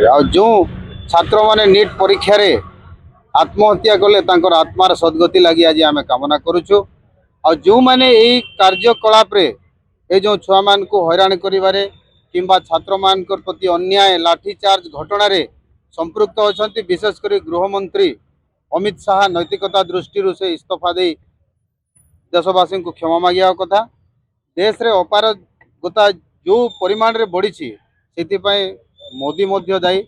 रे आ जो छात्र माने नीट परीक्षा रे आत्महत्या कले तांकर आत्मार सद्गति लगी आज आम कामना करुचु आ जो माने यही कार्यकलाप रे ए जो छुआ मान को हैरान करिवारे किंबा छात्र मान प्रति अन्याय लाठीचार्ज घटना रे संपृक्त अछंती विशेषकर गृहमंत्री अमित शाह नैतिकता दृष्टि से इस्तीफा दे देशवासी को क्षमा मांगा कथा देश रे अपारगता जो परिमाण रे बढ़ी से मोदी मध्य दायी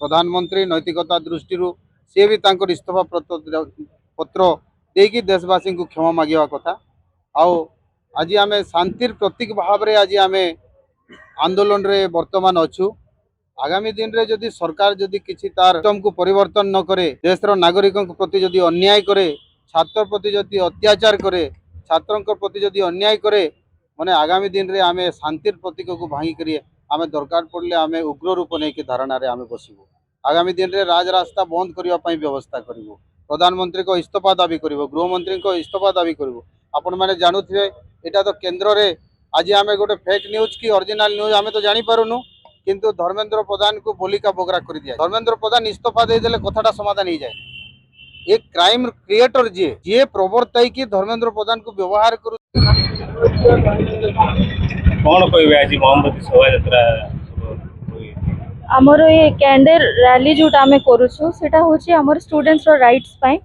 प्रधानमंत्री नैतिकता दृष्टि सी भी तांकर इस्तीफा पत्र देकी देशवासी को क्षमा मांगा कथा आओ आज आम शांतिर प्रतीक भाव रे आज आम आंदोलन रे वर्तमान अच्छु आगामी दिन रे जदि सरकार जदि किसी तार सिस्टम को परिवर्तन न करे देशर नागरिकों प्रति जदि अन्याय करे छात्र प्रति जदि अत्याचार करे छात्रों प्रति जदि अन्याय करे माने आगामी दिन रे आमे शांतिर प्रतीक को भांगी करिए आमे दरकार पड़ले आमे उग्र रूप नहीं कि धारणा रे आमे बसिबो आगामी दिन रे राजरास्ता बंद करिया पई व्यवस्था करिवो प्रधानमंत्री को इस्तीफा दाबी करिवो गृहमंत्री को इस्तीफा दाबी करिवो आपण माने जानुथिबे एटा तो केंद्र रे आज आमे गोटे फेक न्यूज की ओरिजिनल न्यूज आमे तो जानि पारुनु किंतु धर्मेंद्र प्रधान को बोलिका बोगरा कर दिया धर्मेंद्र प्रधान इस्तीफा दे देले कथाटा समाधान हो जाए एक क्राइम क्रिएटर जी प्रवर्तक की धर्मेंद्र प्रधान को व्यवहार करू कौन कहबे आज मोहम्मद शोभा यात्रा आमर ये कैंडल रैली जोटा आम करुचु सेटा होची आमर स्टूडेंट्स रो राइट्स पाई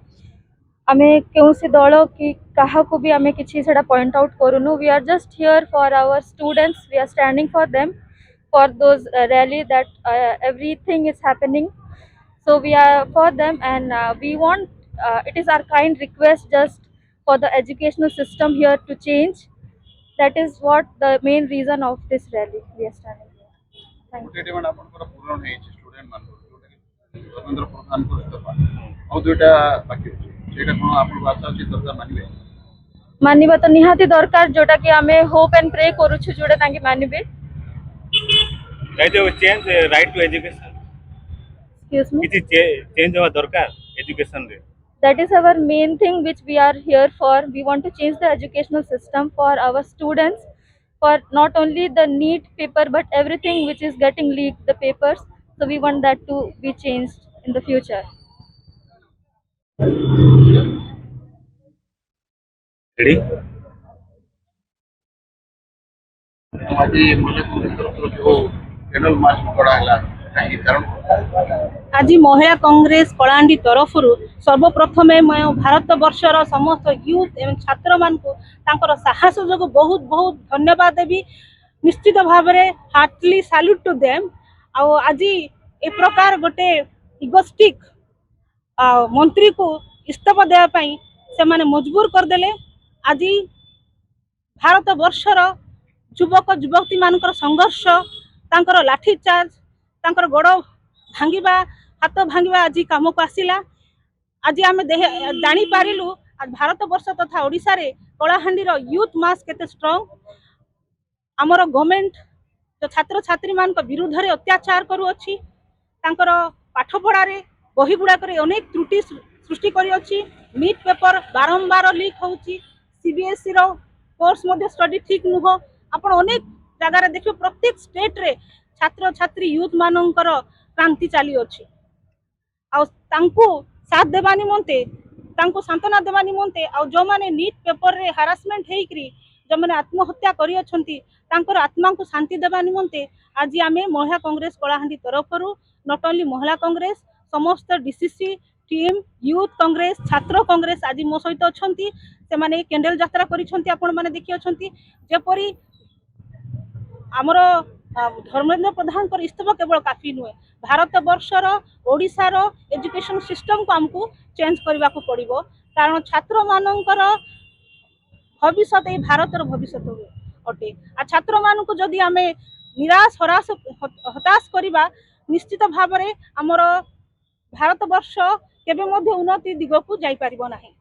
आमे केउ से दल कि कहा को भी आमे किछि सेटा पॉइंट आउट करूनु we are just here for our students we are standing for them for those rally that everything is happening, so we are for them and we want it is our kind request just for the educational system here to change. That is what the main reason of this rally we are standing here. Thank you. statement आपनकर पूर्ण है student मान धर्मेंद्र प्रधान को इस्तीफा और दुटा बाकी सेटा कोन आपन आशा अछि सरकार मानिबे मानिबा तो निहाती दरकार जोटा कि आमे होप एंड प्रे करूछु जोटा तांके मानिबे right to change right to education excuse me किछि चेंज होवा दरकार एजुकेशन रे that is our main thing which we are here for. We want to change the educational system for our students, for not only the NEET paper but everything which is getting leaked, the papers, so we want that to be changed in the future. Ready आज मुझे तरफ जो candle march करा हला काई कारण आज महिला कांग्रेस कलाहांडी तरफ सर्वप्रथम मैं भारत वर्षर समस्त यूथ एवं छात्र मान को साहस जो बहुत बहुत धन्यवाद देवी निश्चित भाव में हार्टली सैल्यूट टू देम आज ए प्रकार गोटे इगोस्टिक मंत्री को इस्तीफा देवाई से माने मजबूर करदेले आज भारत वर्षर युवक युवती मानकर संघर्ष तांकर लाठीचार्ज तांकर गोड़ भांगिबा हाथ भांगिबा आज काम को आसिला आज आम जानी पारिलु आज भारत वर्ष तथा ओडिशा रे कलाहांडी यूथ मास केते स्ट्रांग आमर गवर्नमेंट जो छात्र छात्री मान विरुद्ध रे अत्याचार करू अछि तांकर पाठ पढ़ा रे बही गुड़ा करे अनेक त्रुटि सृष्टि करी अछि नीट पेपर बारंबार लीक होउछि सीबीएसई रो कोर्स मध्ये स्टडी ठीक नुह आपण अनेक जगह देखियो प्रत्येक स्टेट रे छात्र छात्री यूथ मानकर क्रांति चली अच्छी आंकु साथ देवा निमंते तांको सांत्वना देवा निमंते आ जो माने नीट पेपर रे हारासमेंट हेकरी जो माने आत्महत्या करी अछंती तांकर आत्मा को शांति देवा निमंते आज आमे महिला कांग्रेस कलाहांडी तरफ नॉट ओनली महिला कांग्रेस समस्त डीसीसी टीम यूथ कांग्रेस छात्र कांग्रेस आज मो सहित अछंती से माने कैंडल यात्रा करिसंती आपण माने देखि अछंती जेपरी आमर धर्मेंद्र प्रधान को इस्तीफा केवल काफी नुहे भारत वर्षर ओडिशार एजुकेशन सिस्टम को आमको चेंज करने को पड़ो कारण छात्र मानकर भविष्य ये भारतर भविष्य अटे आ छात्र मान को जदि आम निराश हताश करवा निश्चित भाव में आमर भारत वर्ष केबे उन्नति दिग को जाई पारिबो नाही।